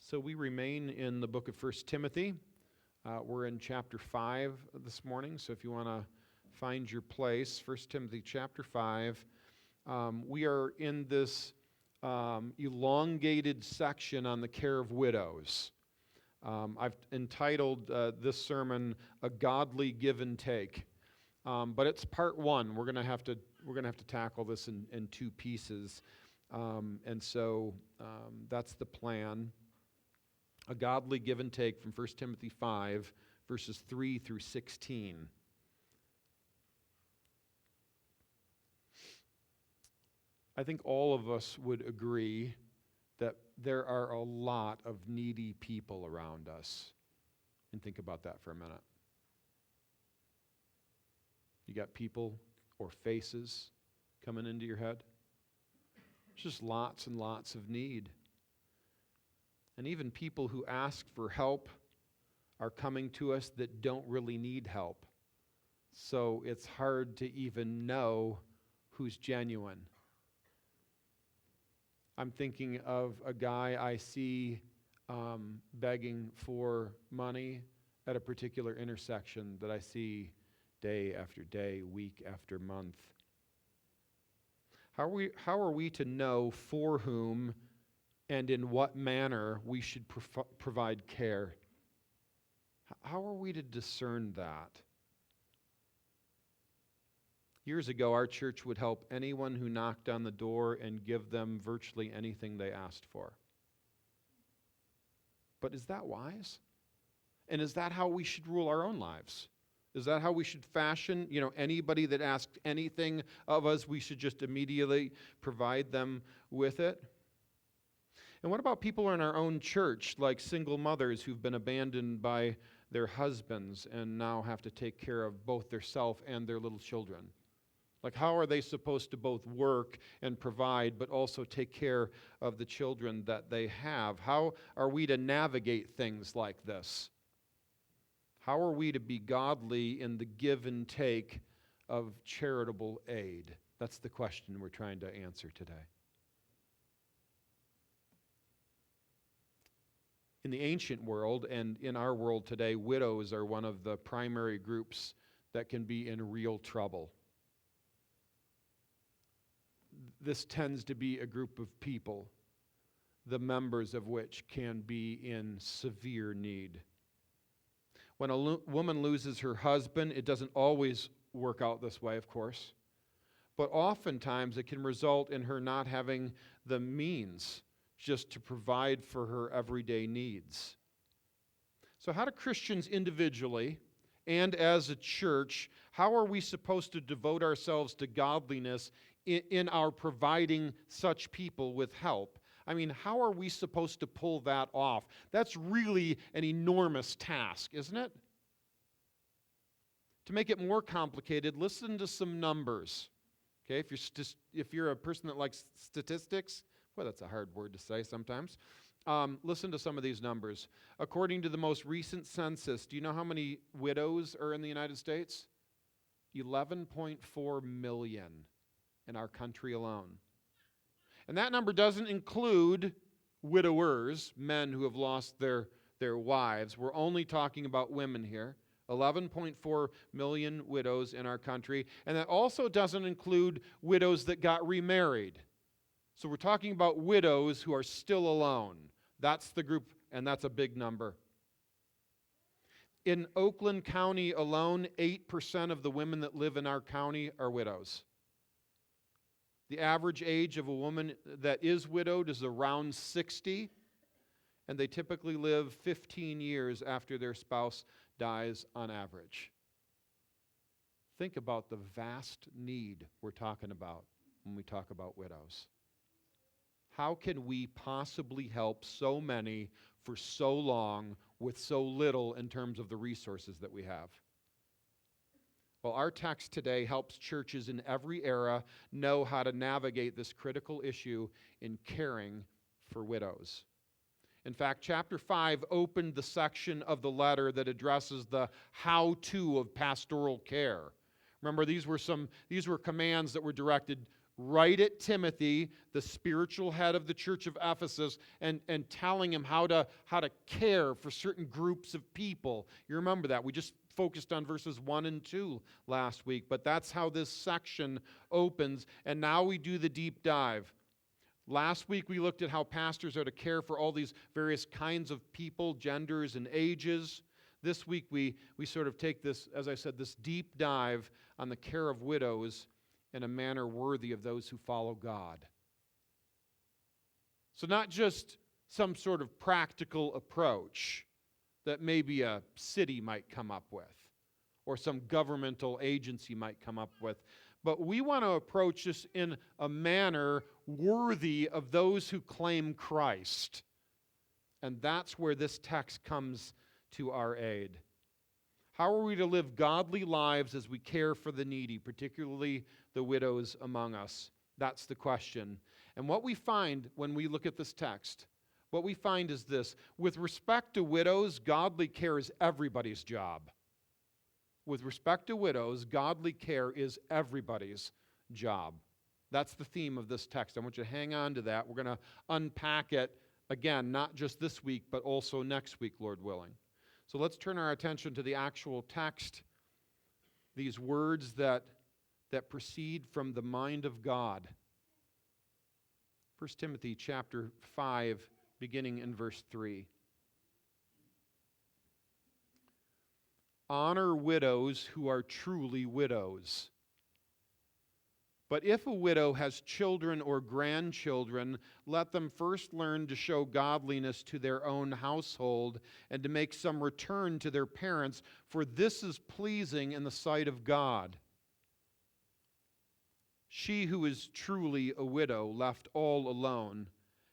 So we remain in the book of 1 Timothy. We're in chapter 5 this morning, so if you want to find your place, 1 Timothy chapter 5. We are in this elongated section on the care of widows. I've entitled this sermon, "A Godly Give and Take." But it's part one. We're going to have to tackle this in two pieces. So that's the plan. A godly give and take from 1 Timothy 5, verses 3 through 16. I think all of us would agree that there are a lot of needy people around us. And think about that for a minute. You got people or faces coming into your head? Just lots and lots of need. And even people who ask for help are coming to us that don't really need help. So it's hard to even know who's genuine. I'm thinking of a guy I see begging for money at a particular intersection that I see day after day, week after month. How are we to know for whom and in what manner we should provide care? How are we to discern that? Years ago, our church would help anyone who knocked on the door and give them virtually anything they asked for. But is that wise? And is that how we should rule our own lives? Is that how we should fashion, anybody that asks anything of us, we should just immediately provide them with it? And what about people in our own church, like single mothers who've been abandoned by their husbands and now have to take care of both theirself and their little children? Like, how are they supposed to both work and provide, but also take care of the children that they have? How are we to navigate things like this? How are we to be godly in the give and take of charitable aid? That's the question we're trying to answer today. In the ancient world and in our world today, widows are one of the primary groups that can be in real trouble. This tends to be a group of people, the members of which can be in severe need. When a woman loses her husband, it doesn't always work out this way, of course, but oftentimes it can result in her not having the means just to provide for her everyday needs. So how do Christians individually and as a church, how are we supposed to devote ourselves to godliness in our providing such people with help? I mean, how are we supposed to pull that off? That's really an enormous task, isn't it? To make it more complicated, listen to some numbers. Okay, if you're a person that likes statistics, well, that's a hard word to say sometimes. Listen to some of these numbers. According to the most recent census, do you know how many widows are in the United States? 11.4 million in our country alone. And that number doesn't include widowers, men who have lost their wives. We're only talking about women here. 11.4 million widows in our country. And that also doesn't include widows that got remarried. So we're talking about widows who are still alone. That's the group, and that's a big number. In Oakland County alone, 8% of the women that live in our county are widows. The average age of a woman that is widowed is around 60, and they typically live 15 years after their spouse dies on average. Think about the vast need we're talking about when we talk about widows. How can we possibly help so many for so long with so little in terms of the resources that we have? Well, our text today helps churches in every era know how to navigate this critical issue in caring for widows. In fact, chapter 5 opened the section of the letter that addresses the how-to of pastoral care. Remember, these were commands that were directed right at Timothy, the spiritual head of the church of Ephesus, and telling him how to care for certain groups of people. You remember that. We just focused on verses 1 and 2 last week, but that's how this section opens, and now we do the deep dive. Last week we looked at how pastors are to care for all these various kinds of people, genders, and ages. This week we sort of take this, as I said, this deep dive on the care of widows in a manner worthy of those who follow God. So not just some sort of practical approach that maybe a city might come up with or some governmental agency might come up with, but we want to approach this in a manner worthy of those who claim Christ. And that's where this text comes to our aid. How are we to live godly lives as we care for the needy, particularly the widows among us? That's the question. And what we find when we look at this text, what we find is this: with respect to widows, godly care is everybody's job. With respect to widows, godly care is everybody's job. That's the theme of this text. I want you to hang on to that. We're going to unpack it again, not just this week, but also next week, Lord willing. So let's turn our attention to the actual text, these words that proceed from the mind of God. 1 Timothy chapter 5, beginning in verse 3. Honor widows who are truly widows. But if a widow has children or grandchildren, let them first learn to show godliness to their own household and to make some return to their parents, for this is pleasing in the sight of God. She who is truly a widow, left all alone,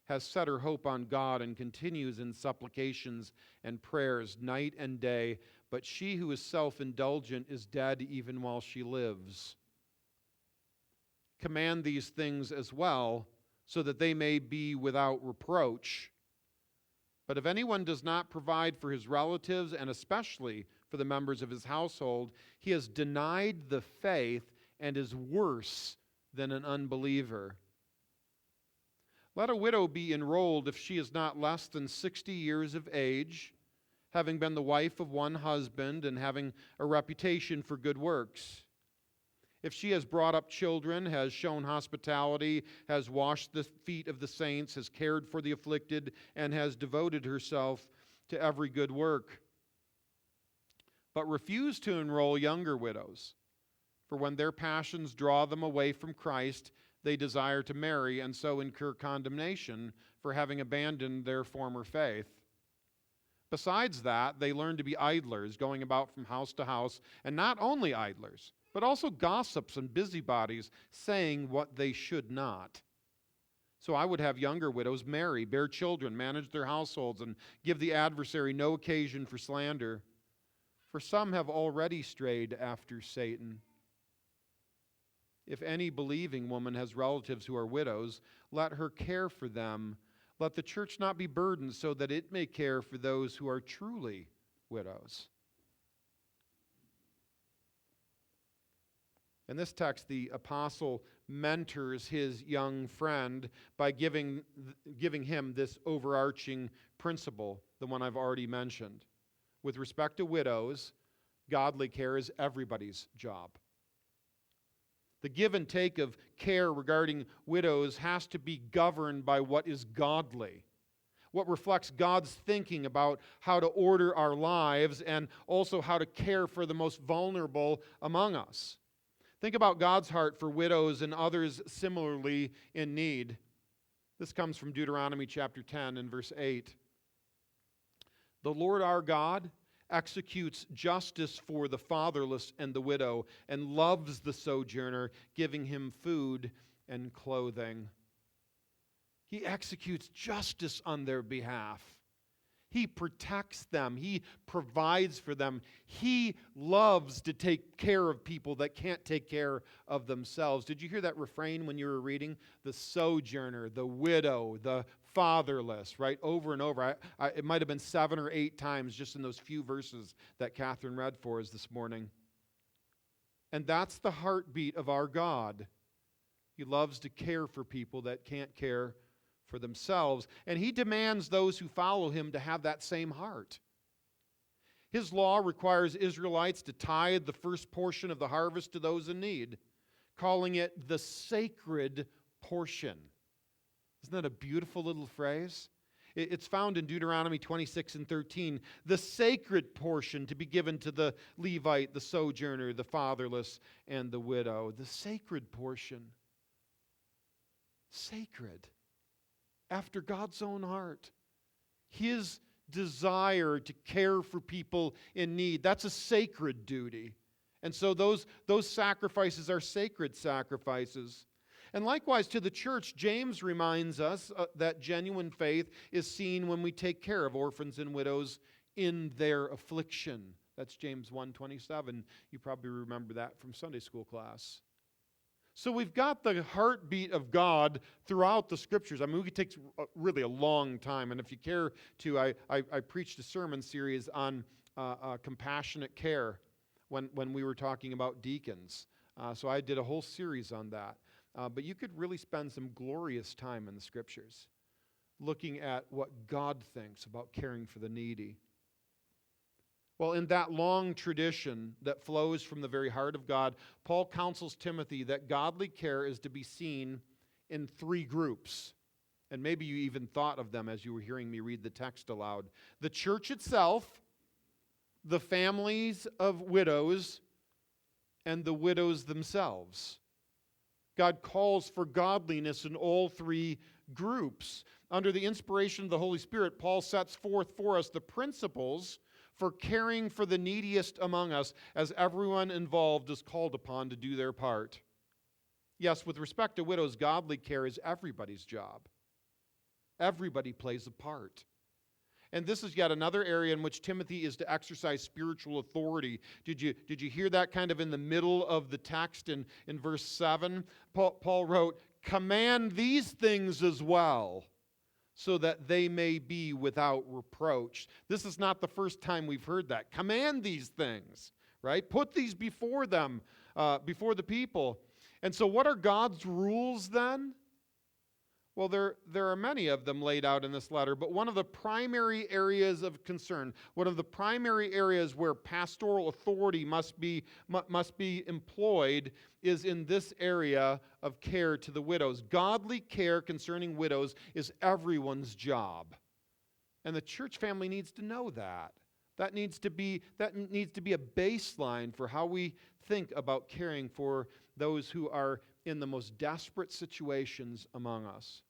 has set her hope on God and continues in supplications and prayers night and day, but she who is self-indulgent is dead even while she lives. Command these things as well, so that they may be without reproach. But if anyone does not provide for his relatives, and especially for the members of his household, he has denied the faith and is worse than an unbeliever. Let a widow be enrolled if she is not less than 60 years of age, having been the wife of one husband and having a reputation for good works. If she has brought up children, has shown hospitality, has washed the feet of the saints, has cared for the afflicted, and has devoted herself to every good work. But refuse to enroll younger widows, for when their passions draw them away from Christ, they desire to marry and so incur condemnation for having abandoned their former faith. Besides that, they learn to be idlers, going about from house to house, and not only idlers, but also gossips and busybodies, saying what they should not. So I would have younger widows marry, bear children, manage their households, and give the adversary no occasion for slander. For some have already strayed after Satan. If any believing woman has relatives who are widows, let her care for them. Let the church not be burdened, so that it may care for those who are truly widows. In this text, the apostle mentors his young friend by giving him this overarching principle, the one I've already mentioned. With respect to widows, godly care is everybody's job. The give and take of care regarding widows has to be governed by what is godly, what reflects God's thinking about how to order our lives and also how to care for the most vulnerable among us. Think about God's heart for widows and others similarly in need. This comes from Deuteronomy chapter 10 and verse 8. The Lord our God executes justice for the fatherless and the widow, and loves the sojourner, giving him food and clothing. He executes justice on their behalf. He protects them. He provides for them. He loves to take care of people that can't take care of themselves. Did you hear that refrain when you were reading? The sojourner, the widow, the fatherless, right? Over and over. It might have been 7 or 8 times just in those few verses that Catherine read for us this morning. And that's the heartbeat of our God. He loves to care for people that can't care for themselves. And he demands those who follow him to have that same heart. His law requires Israelites to tithe the first portion of the harvest to those in need, calling it the sacred portion. Isn't that a beautiful little phrase? It's found in Deuteronomy 26 and 13. The sacred portion to be given to the Levite, the sojourner, the fatherless, and the widow. The sacred portion. Sacred. After God's own heart. His desire to care for people in need. That's a sacred duty. And so those sacrifices are sacred sacrifices. And likewise to the church, James reminds us that genuine faith is seen when we take care of orphans and widows in their affliction. That's James 1:27. You probably remember that from Sunday school class. So we've got the heartbeat of God throughout the Scriptures. I mean, it takes really a long time. And if you care to, I preached a sermon series on compassionate care when we were talking about deacons. So I did a whole series on that. But you could really spend some glorious time in the Scriptures looking at what God thinks about caring for the needy. Well, in that long tradition that flows from the very heart of God, Paul counsels Timothy that godly care is to be seen in three groups. And maybe you even thought of them as you were hearing me read the text aloud. The church itself, the families of widows, and the widows themselves. God calls for godliness in all three groups. Under the inspiration of the Holy Spirit, Paul sets forth for us the principles for caring for the neediest among us, as everyone involved is called upon to do their part. Yes, with respect to widows, godly care is everybody's job. Everybody plays a part. And this is yet another area in which Timothy is to exercise spiritual authority. Did you hear that kind of in the middle of the text in verse 7? Paul wrote, "Command these things as well, so that they may be without reproach." This is not the first time we've heard that. Command these things, right? Put these before them, before the people. And so what are God's rules then? Well, there are many of them laid out in this letter, but one of the primary areas of concern, one of the primary areas where pastoral authority must be employed is in this area of care to the widows. Godly care concerning widows is everyone's job. And the church family needs to know that. That needs to be a baseline for how we think about caring for those who are in the most desperate situations among us.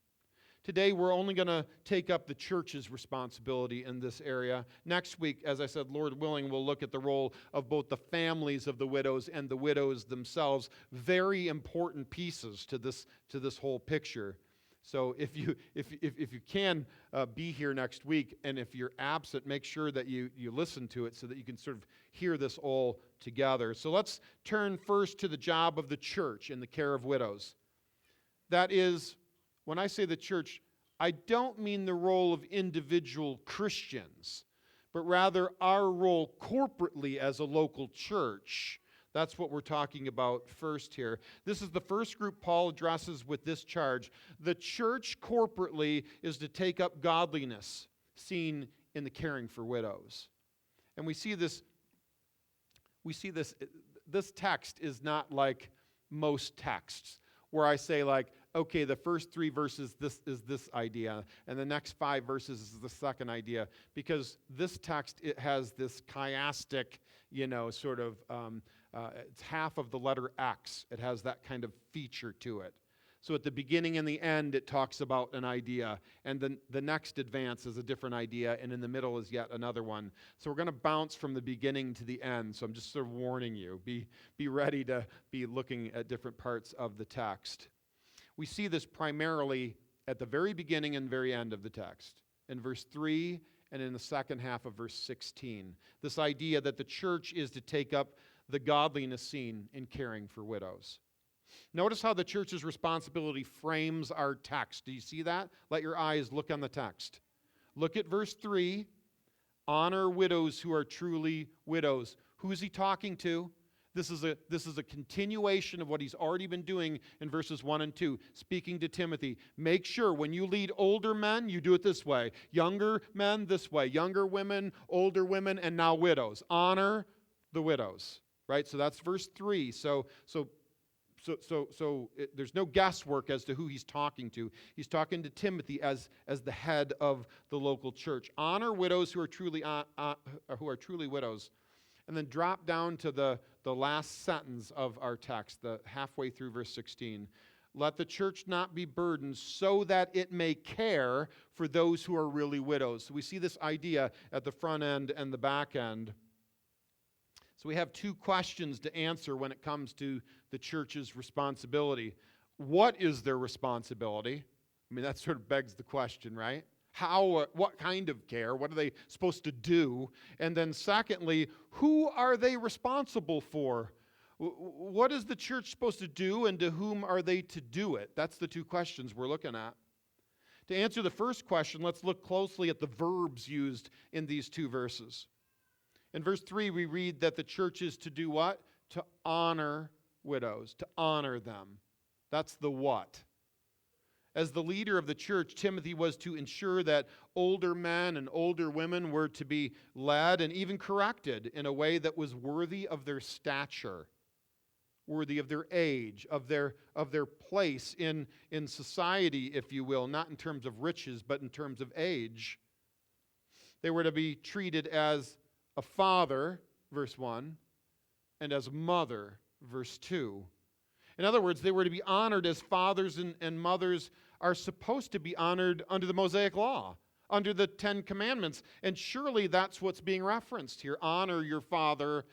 Today, we're only going to take up the church's responsibility in this area. Next week, as I said, Lord willing, we'll look at the role of both the families of the widows and the widows themselves. Very important pieces to this whole picture. So if you can be here next week, and if you're absent, make sure that you listen to it so that you can sort of hear this all together. So let's turn first to the job of the church in the care of widows. That is, when I say the church, I don't mean the role of individual Christians, but rather our role corporately as a local church. That's what we're talking about first here. This is the first group Paul addresses with this charge. The church corporately is to take up godliness, seen in the caring for widows. And we see this, this text is not like most texts, where I say like, okay, the first 3 verses, this is this idea, and the next 5 verses is the second idea, because this text, it has this chiastic, sort of, it's half of the letter X. It has that kind of feature to it. So at the beginning and the end, it talks about an idea, and then the next advance is a different idea, and in the middle is yet another one. So we're going to bounce from the beginning to the end, so I'm just sort of warning you. Be ready to be looking at different parts of the text. We see this primarily at the very beginning and very end of the text, in verse 3 and in the second half of verse 16. This idea that the church is to take up the godliness seen in caring for widows. Notice how the church's responsibility frames our text. Do you see that? Let your eyes look on the text. Look at verse 3. Honor widows who are truly widows. Who is he talking to? This is a continuation of what he's already been doing in verses 1 and 2, speaking to Timothy. Make sure when you lead older men, you do it this way. Younger men, this way. Younger women, older women, and now widows. Honor the widows, right? So that's verse 3. There's no guesswork as to who he's talking to. He's talking to Timothy as the head of the local church. Honor widows who are truly widows. And then drop down to the last sentence of our text, the halfway through verse 16. Let the church not be burdened so that it may care for those who are really widows. So we see this idea at the front end and the back end. So we have two questions to answer when it comes to the church's responsibility. What is their responsibility? I mean, that sort of begs the question, right? What kind of care? What are they supposed to do? And then secondly, who are they responsible for? What is the church supposed to do, and to whom are they to do it? That's the two questions we're looking at. To answer the first question, let's look closely at the verbs used in these two verses. In verse 3, we read that the church is to do what? To honor widows, to honor them. That's the what. As the leader of the church, Timothy was to ensure that older men and older women were to be led and even corrected in a way that was worthy of their stature, worthy of their age, of their place in society, if you will, not in terms of riches, but in terms of age. They were to be treated as a father, verse 1, and as a mother, verse 2. In other words, they were to be honored as fathers and mothers are supposed to be honored under the Mosaic Law, under the Ten Commandments. And surely that's what's being referenced here. Honor your father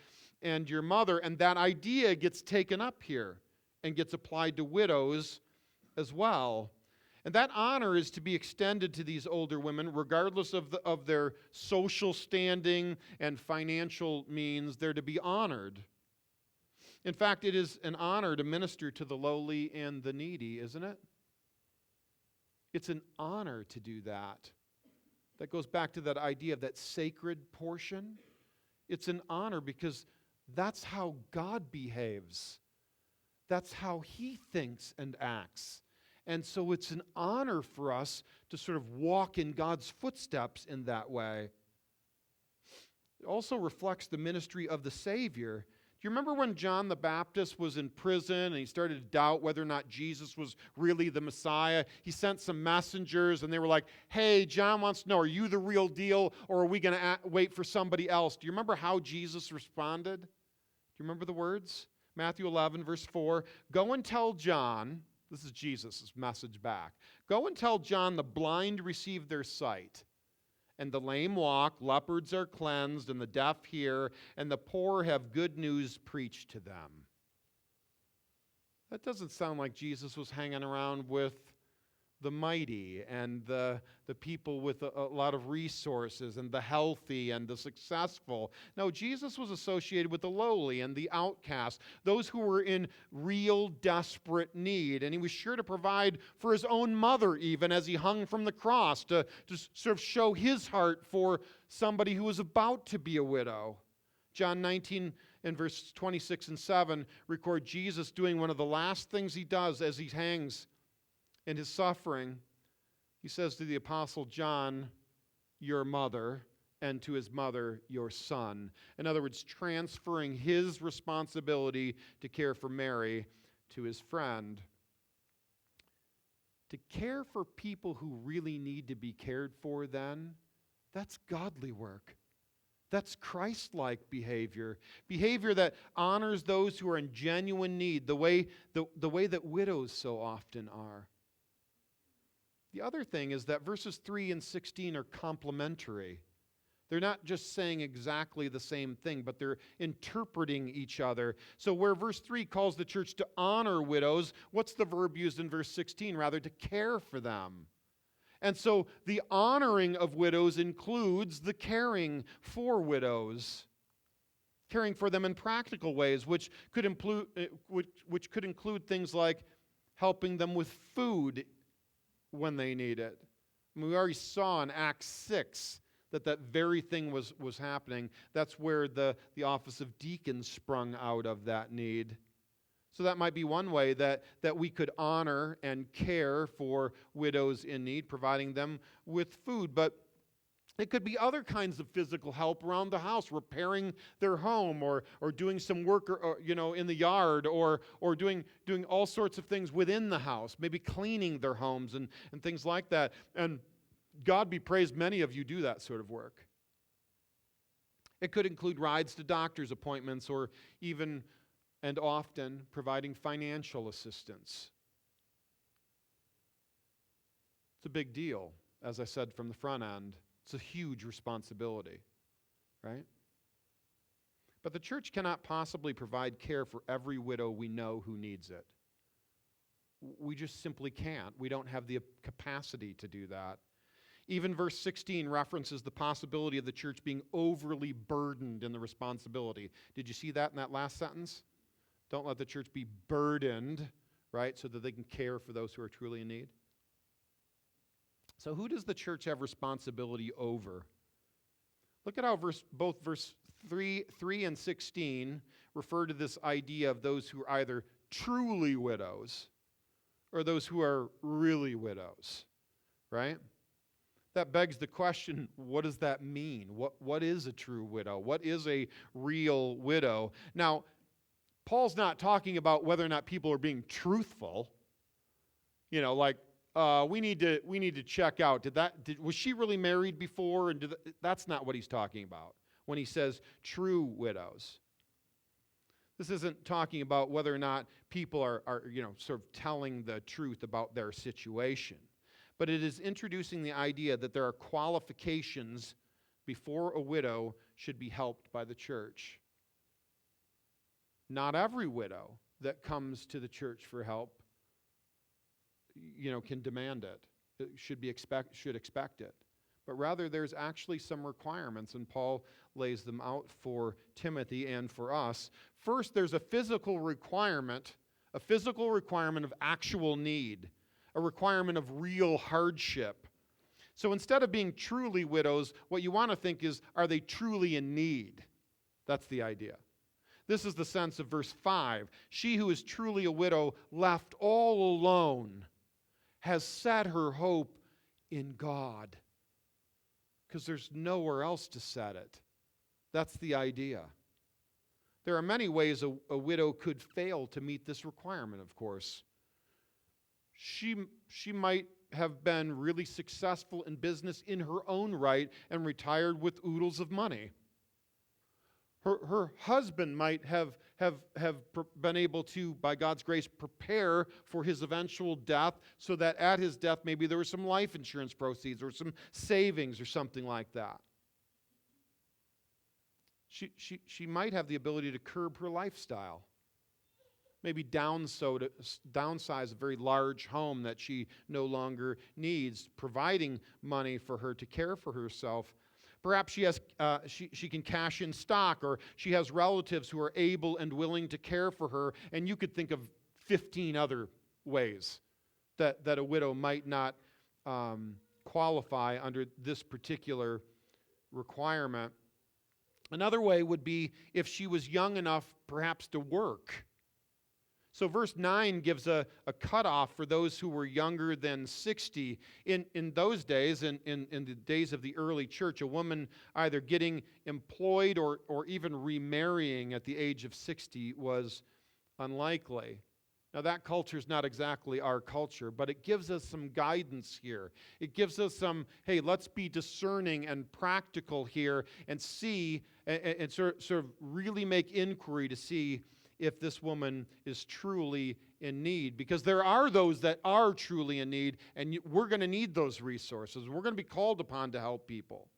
and your mother. And that idea gets taken up here and gets applied to widows as well. And that honor is to be extended to these older women, regardless of their social standing and financial means. They're to be honored. In fact, it is an honor to minister to the lowly and the needy, isn't it? It's an honor to do that. That goes back to that idea of that sacred portion. It's an honor because that's how God behaves. That's how He thinks and acts. And so it's an honor for us to sort of walk in God's footsteps in that way. It also reflects the ministry of the Savior. Do you remember when John the Baptist was in prison and he started to doubt whether or not Jesus was really the Messiah? He sent some messengers and they were like, hey, John wants to know, are you the real deal or are we going to wait for somebody else? Do you remember how Jesus responded? Do you remember the words? Matthew 11, verse 4, go and tell John, this is Jesus' message back, go and tell John the blind receive their sight. And the lame walk, leopards are cleansed, and the deaf hear, and the poor have good news preached to them. That doesn't sound like Jesus was hanging around with the mighty and the people with a lot of resources and the healthy and the successful. No, Jesus was associated with the lowly and the outcast, those who were in real desperate need. And he was sure to provide for his own mother even as he hung from the cross to sort of show his heart for somebody who was about to be a widow. John 19 and verse 26 and 7 record Jesus doing one of the last things he does as he hangs in his suffering. He says to the Apostle John, your mother, and to his mother, your son. In other words, transferring his responsibility to care for Mary to his friend. To care for people who really need to be cared for then, that's godly work. That's Christ-like behavior. Behavior that honors those who are in genuine need, the way that widows so often are. The other thing is that verses 3 and 16 are complementary. They're not just saying exactly the same thing, but they're interpreting each other. So where verse 3 calls the church to honor widows, what's the verb used in verse 16? Rather, to care for them. And so the honoring of widows includes the caring for widows. Caring for them in practical ways, which could include things like helping them with food when they need it. I mean, we already saw in Acts 6 that very thing was happening. That's where the office of deacons sprung out of that need. So that might be one way that we could honor and care for widows in need, providing them with food. But it could be other kinds of physical help around the house, repairing their home or doing some work in the yard or doing all sorts of things within the house, maybe cleaning their homes and things like that. And God be praised, many of you do that sort of work. It could include rides to doctor's appointments or even and often providing financial assistance. It's a big deal, as I said from the front end. It's a huge responsibility, right? But the church cannot possibly provide care for every widow we know who needs it. We just simply can't. We don't have the capacity to do that. Even verse 16 references the possibility of the church being overly burdened in the responsibility. Did you see that in that last sentence? Don't let the church be burdened, right, so that they can care for those who are truly in need. So who does the church have responsibility over? Look at how both verse 3 and 16 refer to this idea of those who are either truly widows or those who are really widows, right? That begs the question, what does that mean? What is a true widow? What is a real widow? Now, Paul's not talking about whether or not people are being truthful. You know, like, we need to check out. Was she really married before? And that's not what he's talking about when he says true widows. This isn't talking about whether or not people are sort of telling the truth about their situation. But it is introducing the idea that there are qualifications before a widow should be helped by the church. Not every widow that comes to the church for help, can demand it. It should expect it. But rather, there's actually some requirements, and Paul lays them out for Timothy and for us. First, there's a physical requirement of actual need, a requirement of real hardship. So instead of being truly widows, what you want to think is, are they truly in need? That's the idea. This is the sense of verse 5. She who is truly a widow, left all alone, has set her hope in God. Because there's nowhere else to set it. That's the idea. There are many ways a widow could fail to meet this requirement, of course. She might have been really successful in business in her own right and retired with oodles of money. Her husband might have been able to, by God's grace, prepare for his eventual death so that at his death maybe there were some life insurance proceeds or some savings or something like that. She might have the ability to curb her lifestyle. Maybe downsize a very large home that she no longer needs, providing money for her to care for herself. Perhaps she can cash in stock, or she has relatives who are able and willing to care for her, and you could think of 15 other ways that a widow might not qualify under this particular requirement. Another way would be if she was young enough perhaps to work. So verse 9 gives a cutoff for those who were younger than 60. In those days, in the days of the early church, a woman either getting employed or even remarrying at the age of 60 was unlikely. Now that culture is not exactly our culture, but it gives us some guidance here. It gives us some, hey, let's be discerning and practical here and see and sort of really make inquiry to see if this woman is truly in need. Because there are those that are truly in need, and we're going to need those resources. We're going to be called upon to help people.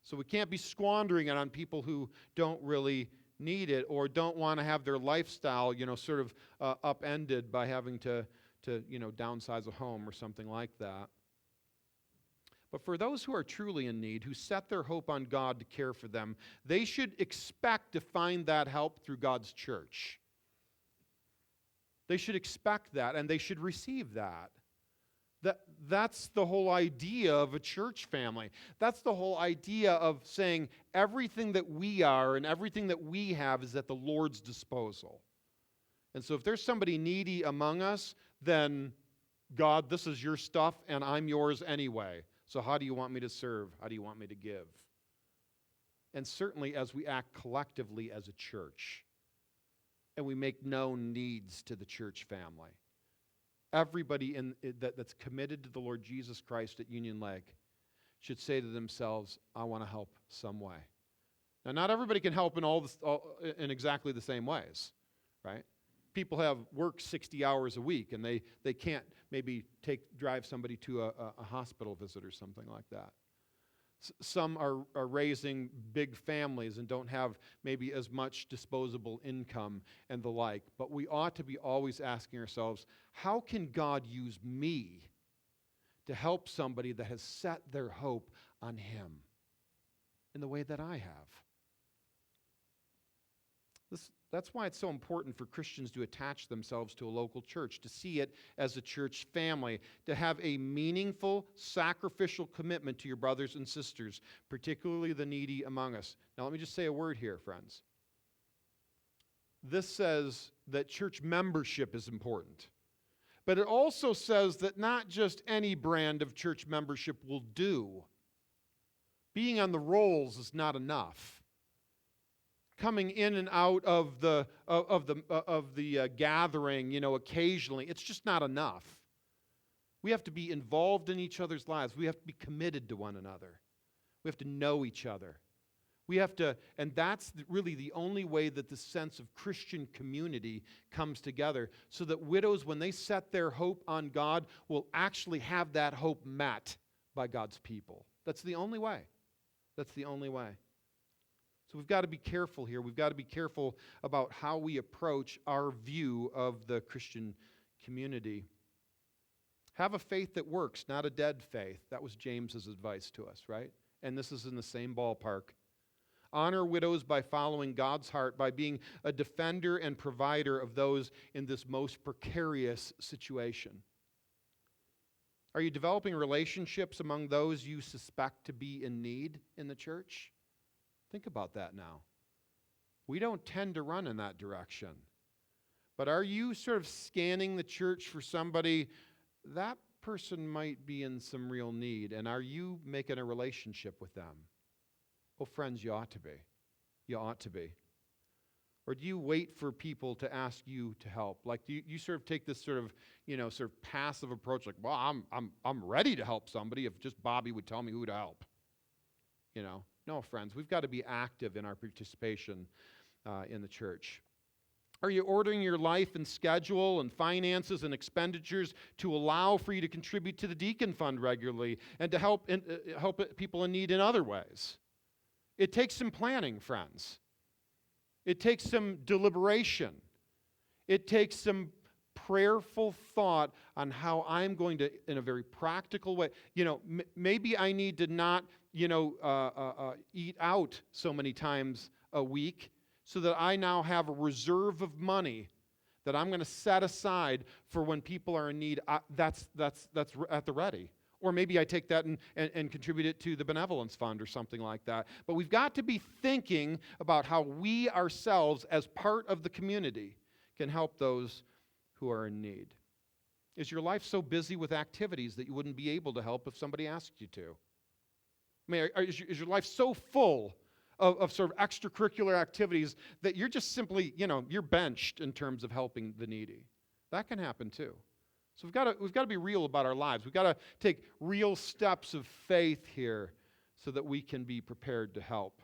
So we can't be squandering it on people who don't really need it or don't want to have their lifestyle, sort of upended by having to downsize a home or something like that. But for those who are truly in need, who set their hope on God to care for them, they should expect to find that help through God's church. They should expect that, and they should receive that. That's the whole idea of a church family. That's the whole idea of saying everything that we are and everything that we have is at the Lord's disposal. And so if there's somebody needy among us, then God, this is your stuff and I'm yours anyway. So how do you want me to serve? How do you want me to give? And certainly as we act collectively as a church and we make known needs to the church family, everybody that's committed to the Lord Jesus Christ at Union Lake should say to themselves, I want to help some way. Now, not everybody can help in exactly the same ways, right? People have worked 60 hours a week, and they can't maybe drive somebody to a hospital visit or something like that. Some are raising big families and don't have maybe as much disposable income and the like. But we ought to be always asking ourselves, how can God use me to help somebody that has set their hope on Him in the way that I have? That's why it's so important for Christians to attach themselves to a local church, to see it as a church family, to have a meaningful, sacrificial commitment to your brothers and sisters, particularly the needy among us. Now, let me just say a word here, friends. This says that church membership is important, but it also says that not just any brand of church membership will do. Being on the rolls is not enough. Coming in and out of the gathering, occasionally, it's just not enough. We have to be involved in each other's lives. We have to be committed to one another. We have to know each other. And that's really the only way that the sense of Christian community comes together, so that widows, when they set their hope on God, will actually have that hope met by God's people. That's the only way. That's the only way. So we've got to be careful here. We've got to be careful about how we approach our view of the Christian community. Have a faith that works, not a dead faith. That was James's advice to us, right? And this is in the same ballpark. Honor widows by following God's heart, by being a defender and provider of those in this most precarious situation. Are you developing relationships among those you suspect to be in need in the church? Think about that now. We don't tend to run in that direction. But are you sort of scanning the church for somebody, that person might be in some real need, and are you making a relationship with them? Oh, friends, you ought to be. You ought to be. Or do you wait for people to ask you to help? Like, do you sort of take this sort of passive approach, like, well, I'm ready to help somebody if just Bobby would tell me who to help. No, friends, we've got to be active in our participation in the church. Are you ordering your life and schedule and finances and expenditures to allow for you to contribute to the Deacon Fund regularly and to help people in need in other ways? It takes some planning, friends. It takes some deliberation. It takes some prayerful thought on how I'm going to, in a very practical way, maybe I need to not, eat out so many times a week so that I now have a reserve of money that I'm going to set aside for when people are in need. That's at the ready. Or maybe I take that and contribute it to the benevolence fund or something like that. But we've got to be thinking about how we ourselves, as part of the community, can help those who are in need. Is your life so busy with activities that you wouldn't be able to help if somebody asked you to? I mean, is your life so full of sort of extracurricular activities that you're just simply, you're benched in terms of helping the needy? That can happen too. So we've got to be real about our lives. We've got to take real steps of faith here so that we can be prepared to help.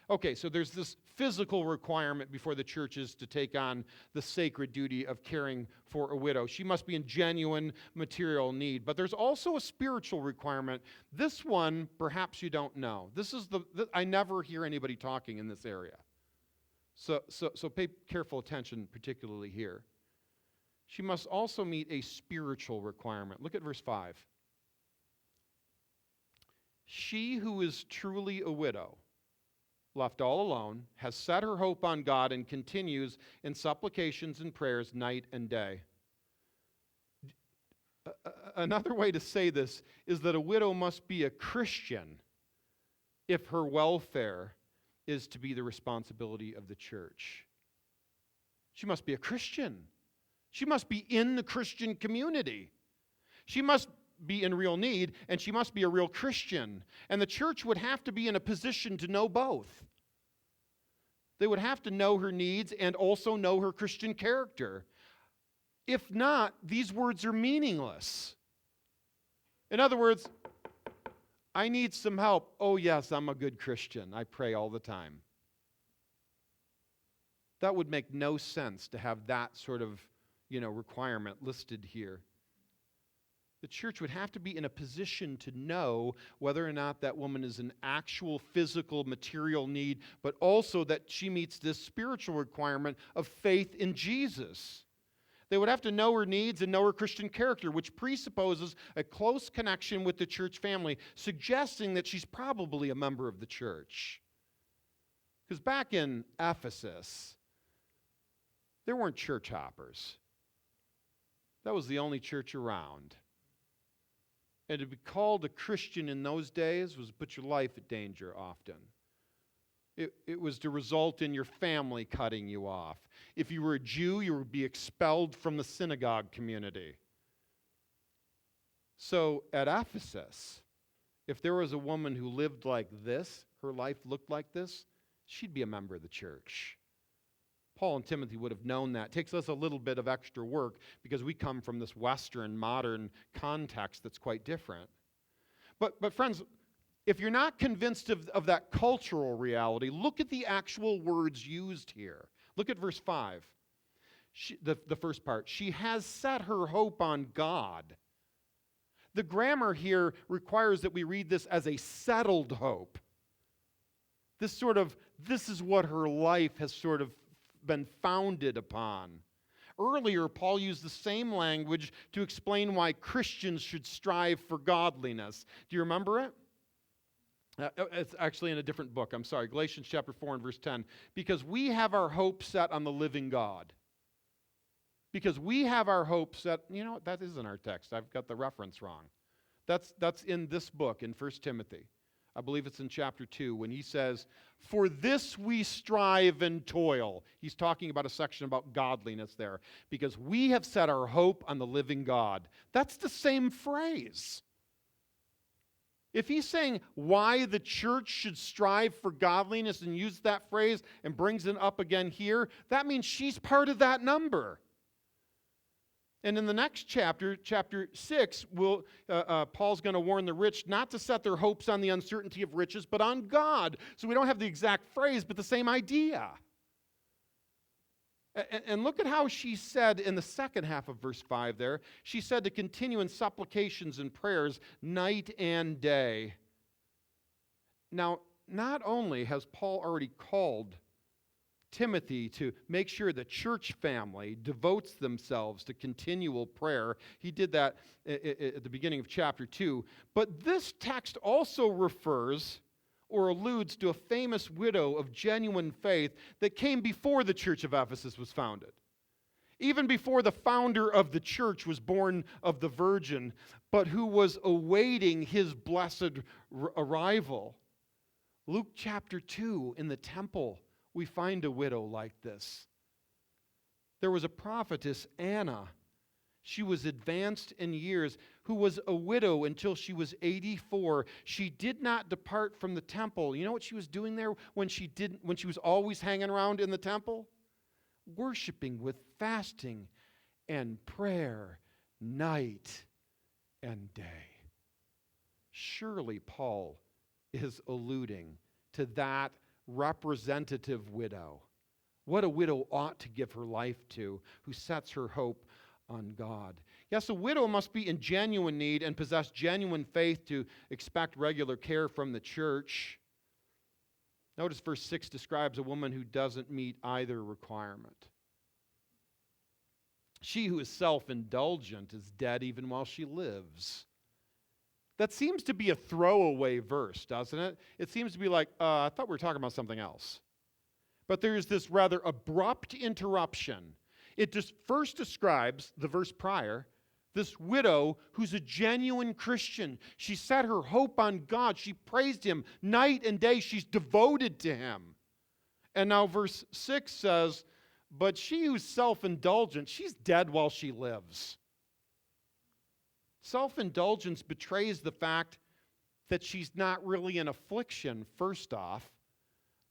Okay, so there's this physical requirement before the church is to take on the sacred duty of caring for a widow. She must be in genuine material need. But there's also a spiritual requirement. This one, perhaps you don't know. I never hear anybody talking in this area. So pay careful attention, particularly here. She must also meet a spiritual requirement. Look at verse 5. She who is truly a widow, left all alone, has set her hope on God and continues in supplications and prayers night and day. Another way to say this is that a widow must be a Christian if her welfare is to be the responsibility of the church. She must be a Christian. She must be in the Christian community. She must be in real need, and she must be a real Christian. And the church would have to be in a position to know both. They would have to know her needs and also know her Christian character. If not, these words are meaningless. In other words, I need some help. Oh, yes, I'm a good Christian. I pray all the time. That would make no sense to have that sort of, requirement listed here. The church would have to be in a position to know whether or not that woman is an actual physical, material need, but also that she meets this spiritual requirement of faith in Jesus. They would have to know her needs and know her Christian character, which presupposes a close connection with the church family, suggesting that she's probably a member of the church. Because back in Ephesus, there weren't church hoppers. That was the only church around. And to be called a Christian in those days was to put your life at danger often. It was to result in your family cutting you off. If you were a Jew, you would be expelled from the synagogue community. So at Ephesus, if there was a woman who lived like this, her life looked like this, she'd be a member of the church. Paul and Timothy would have known that. It takes us a little bit of extra work because we come from this Western, modern context that's quite different. But friends, if you're not convinced of that cultural reality, look at the actual words used here. Look at verse 5, the first part. She has set her hope on God. The grammar here requires that we read this as a settled hope. This is what her life has sort of been founded upon. Earlier, Paul used the same language to explain why Christians should strive for godliness. Do you remember it? It's actually in a different book. I'm sorry, Galatians chapter 4 and verse 10. Because we have our hope set on the living God. Because we have our hope set, that isn't our text. I've got the reference wrong. That's in this book in 1 Timothy. I believe it's in chapter 2 when he says, "For this we strive and toil." He's talking about a section about godliness there. Because we have set our hope on the living God. That's the same phrase. If he's saying why the church should strive for godliness and use that phrase and brings it up again here, that means she's part of that number. And in the next chapter, chapter 6, Paul's going to warn the rich not to set their hopes on the uncertainty of riches, but on God. So we don't have the exact phrase, but the same idea. And look at how she said in the second half of verse 5 there. She said to continue in supplications and prayers night and day. Now, not only has Paul already called Timothy to make sure the church family devotes themselves to continual prayer. He did that at the beginning of chapter 2. But this text also refers or alludes to a famous widow of genuine faith that came before the church of Ephesus was founded. Even before the founder of the church was born of the virgin, but who was awaiting his blessed arrival. Luke chapter 2 in the temple, we find a widow like this. There was a prophetess, Anna. She was advanced in years, who was a widow until she was 84. She did not depart from the temple. You know what she was doing there when she was always hanging around in the temple? Worshiping with fasting and prayer night and day. Surely Paul is alluding to that representative widow. What a widow ought to give her life to, who sets her hope on God. Yes, a widow must be in genuine need and possess genuine faith to expect regular care from the church. Notice verse 6 describes a woman who doesn't meet either requirement. She who is self-indulgent is dead even while she lives. That seems to be a throwaway verse, doesn't it? It seems to be like, I thought we were talking about something else. But there's this rather abrupt interruption. It just first describes, the verse prior, This widow who's a genuine Christian. She set her hope on God. She praised Him night and day. She's devoted to Him. And now verse 6 says, but she who's self-indulgent, she's dead while she lives. Self-indulgence betrays the fact that she's not really in affliction, first off.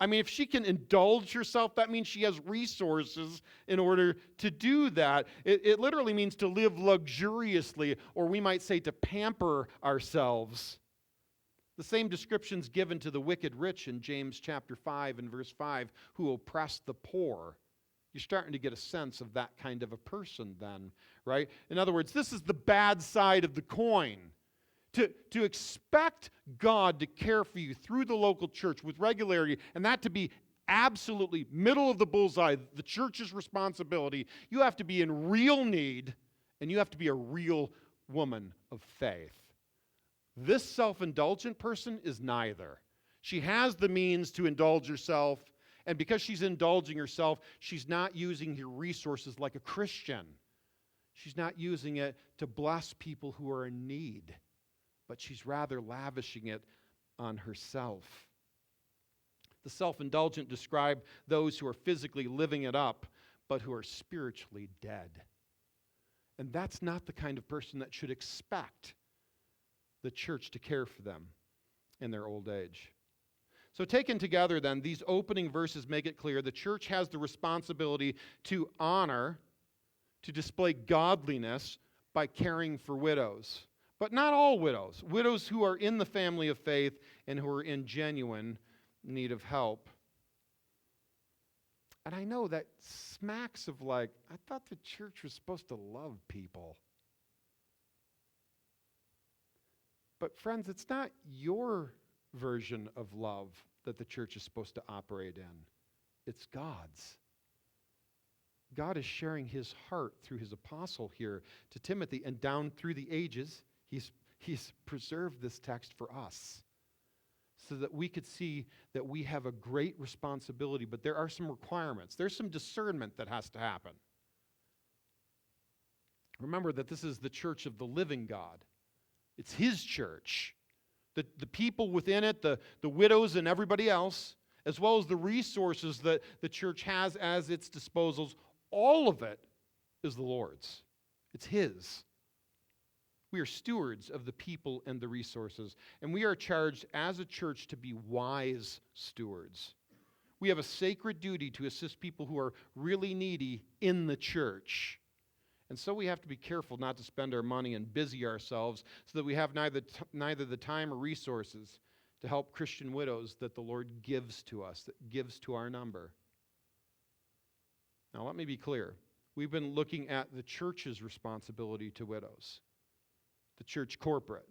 I mean, if she can indulge herself, that means she has resources in order to do that. It literally means to live luxuriously, or we might say to pamper ourselves. The same description's given to the wicked rich in James chapter 5 and verse 5, who oppress the poor. You're starting to get a sense of that kind of a person then, right? In other words, this is the bad side of the coin. To expect God to care for you through the local church with regularity, and that to be absolutely middle of the bullseye, the church's responsibility, you have to be in real need, and you have to be a real woman of faith. This self-indulgent person is neither. She has the means to indulge herself, and because she's indulging herself, she's not using her resources like a Christian. She's not using it to bless people who are in need, but she's rather lavishing it on herself. The self-indulgent describe those who are physically living it up, but who are spiritually dead. And that's not the kind of person that should expect the church to care for them in their old age. So taken together then, these opening verses make it clear the church has the responsibility to honor, to display godliness by caring for widows. But not all widows. Widows who are in the family of faith and who are in genuine need of help. And I know that smacks of like, I thought the church was supposed to love people. But friends, it's not your version of love that the church is supposed to operate in. It's God's. God is sharing His heart through His apostle here to Timothy, and down through the ages, He's preserved this text for us so that we could see that we have a great responsibility, but there are some requirements. There's some discernment that has to happen. Remember that this is the church of the living God. It's His church. The people within it, the widows and everybody else, as well as the resources that the church has as its disposals, all of it is the Lord's. It's His. We are stewards of the people and the resources, and we are charged as a church to be wise stewards. We have a sacred duty to assist people who are really needy in the church. And so we have to be careful not to spend our money and busy ourselves so that we have neither the time or resources to help Christian widows that the Lord gives to us, that gives to our number. Now let me be clear. We've been looking at the church's responsibility to widows, the church corporate.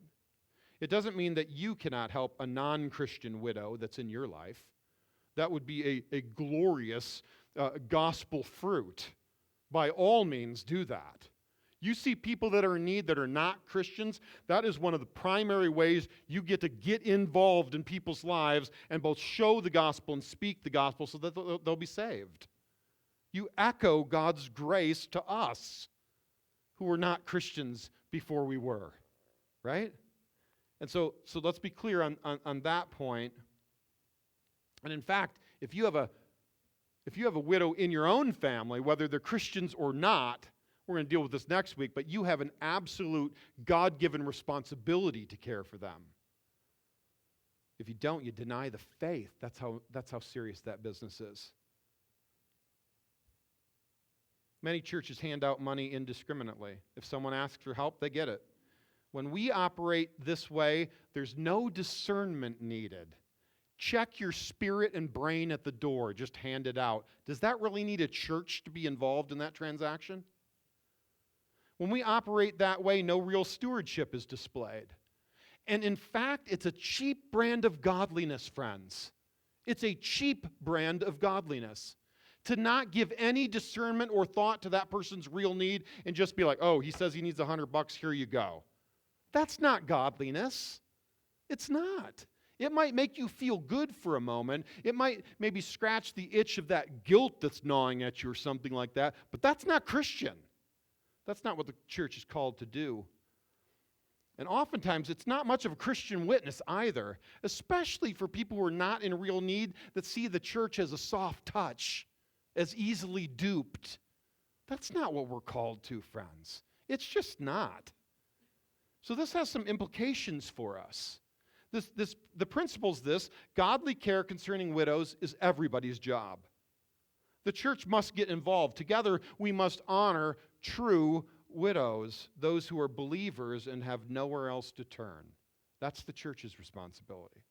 It doesn't mean that you cannot help a non-Christian widow that's in your life. That would be a glorious gospel fruit. By all means, do that. You see people that are in need that are not Christians, that is one of the primary ways you get to get involved in people's lives and both show the gospel and speak the gospel so that they'll be saved. You echo God's grace to us who were not Christians before we were, right? And so let's be clear on that point. And in fact, if you have a widow in your own family, whether they're Christians or not, we're going to deal with this next week, but you have an absolute God-given responsibility to care for them. If you don't, you deny the faith. That's how serious that business is. Many churches hand out money indiscriminately. If someone asks for help, they get it. When we operate this way, there's no discernment needed. Check your spirit and brain at the door. Just hand it out. Does that really need a church to be involved in that transaction? When we operate that way, no real stewardship is displayed. And in fact, it's a cheap brand of godliness, friends. It's a cheap brand of godliness. To not give any discernment or thought to that person's real need and just be like, oh, he says he needs $100, here you go. That's not godliness. It's not. It might make you feel good for a moment. It might maybe scratch the itch of that guilt that's gnawing at you or something like that, but that's not Christian. That's not what the church is called to do. And oftentimes, it's not much of a Christian witness either, especially for people who are not in real need, that see the church as a soft touch, as easily duped. That's not what we're called to, friends. It's just not. So this has some implications for us. The principle's this: godly care concerning widows is everybody's job. The church must get involved. Together, we must honor true widows, those who are believers and have nowhere else to turn. That's the church's responsibility.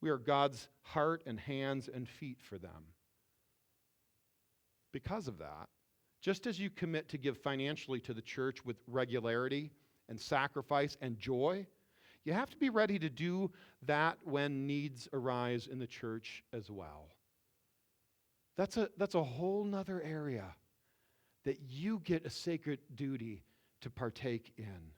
We are God's heart and hands and feet for them. Because of that, just as you commit to give financially to the church with regularity and sacrifice and joy, you have to be ready to do that when needs arise in the church as well. That's a whole nother area that you get a sacred duty to partake in.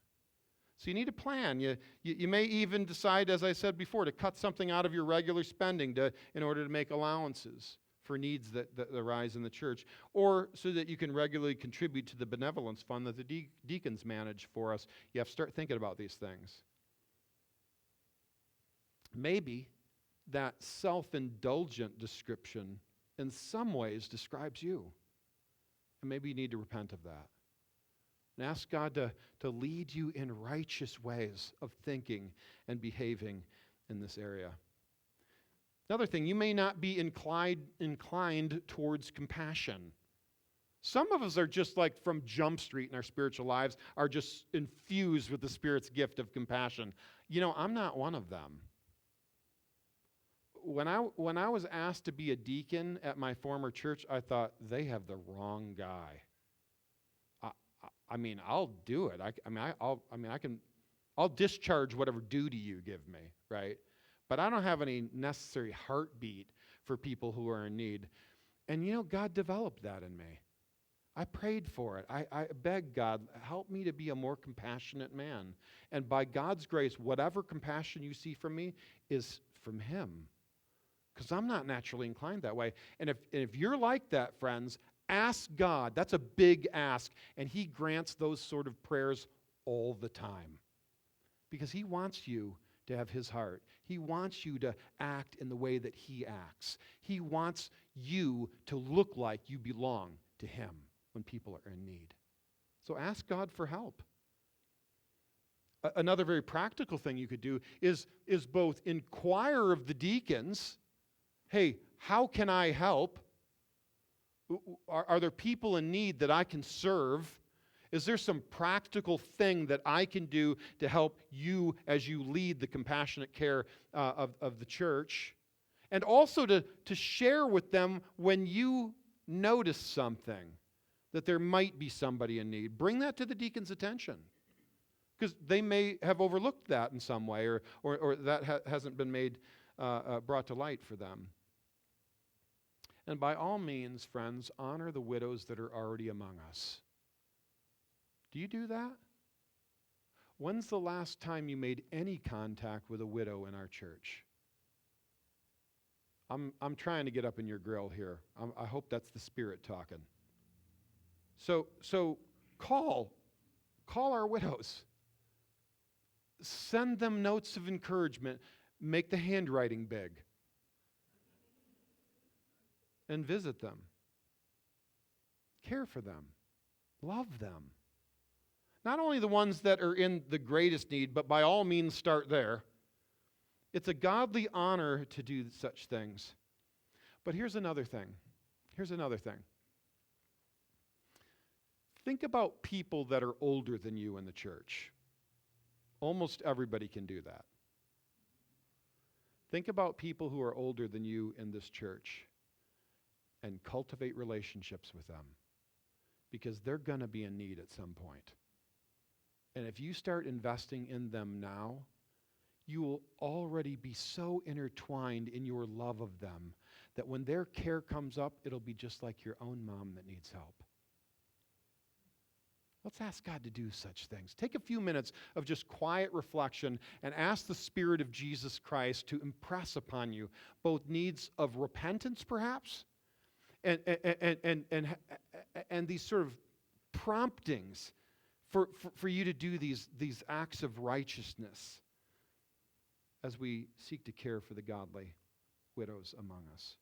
So you need a plan. You may even decide, as I said before, to cut something out of your regular spending in order to make allowances for needs that arise in the church, or so that you can regularly contribute to the benevolence fund that the deacons manage for us. You have to start thinking about these things. Maybe that self-indulgent description in some ways describes you. And maybe you need to repent of that. And ask God to lead you in righteous ways of thinking and behaving in this area. Another thing, you may not be inclined towards compassion. Some of us are just like from Jump Street in our spiritual lives, are just infused with the Spirit's gift of compassion. You know, I'm not one of them. When I was asked to be a deacon at my former church, I thought, they have the wrong guy. I mean, I'll do it. I'll discharge whatever duty you give me, right? But I don't have any necessary heartbeat for people who are in need. And you know, God developed that in me. I prayed for it. I begged God, help me to be a more compassionate man. And by God's grace, whatever compassion you see from me is from Him. Because I'm not naturally inclined that way. And if you're like that, friends, ask God. That's a big ask. And He grants those sort of prayers all the time. Because He wants you to have His heart. He wants you to act in the way that He acts. He wants you to look like you belong to Him when people are in need. So ask God for help. Another very practical thing you could do is both inquire of the deacons. Hey, how can I help? Are there people in need that I can serve? Is there some practical thing that I can do to help you as you lead the compassionate care of the church? And also to share with them when you notice something, that there might be somebody in need. Bring that to the deacon's attention. Because they may have overlooked that in some way, or that hasn't been brought to light for them. And by all means, friends, honor the widows that are already among us. Do you do that? When's the last time you made any contact with a widow in our church? I'm trying to get up in your grill here. I hope that's the Spirit talking. So call our widows. Send them notes of encouragement. Make the handwriting big. And visit them. Care for them. Love them. Not only the ones that are in the greatest need, but by all means start there. It's a godly honor to do such things. But here's another thing. Think about people that are older than you in the church. Almost everybody can do that. Think about people who are older than you in this church and cultivate relationships with them, because they're going to be in need at some point. And if you start investing in them now, you will already be so intertwined in your love of them that when their care comes up, it'll be just like your own mom that needs help. Let's ask God to do such things. Take a few minutes of just quiet reflection and ask the Spirit of Jesus Christ to impress upon you both needs of repentance, perhaps, and these sort of promptings for you to do these acts of righteousness as we seek to care for the godly widows among us.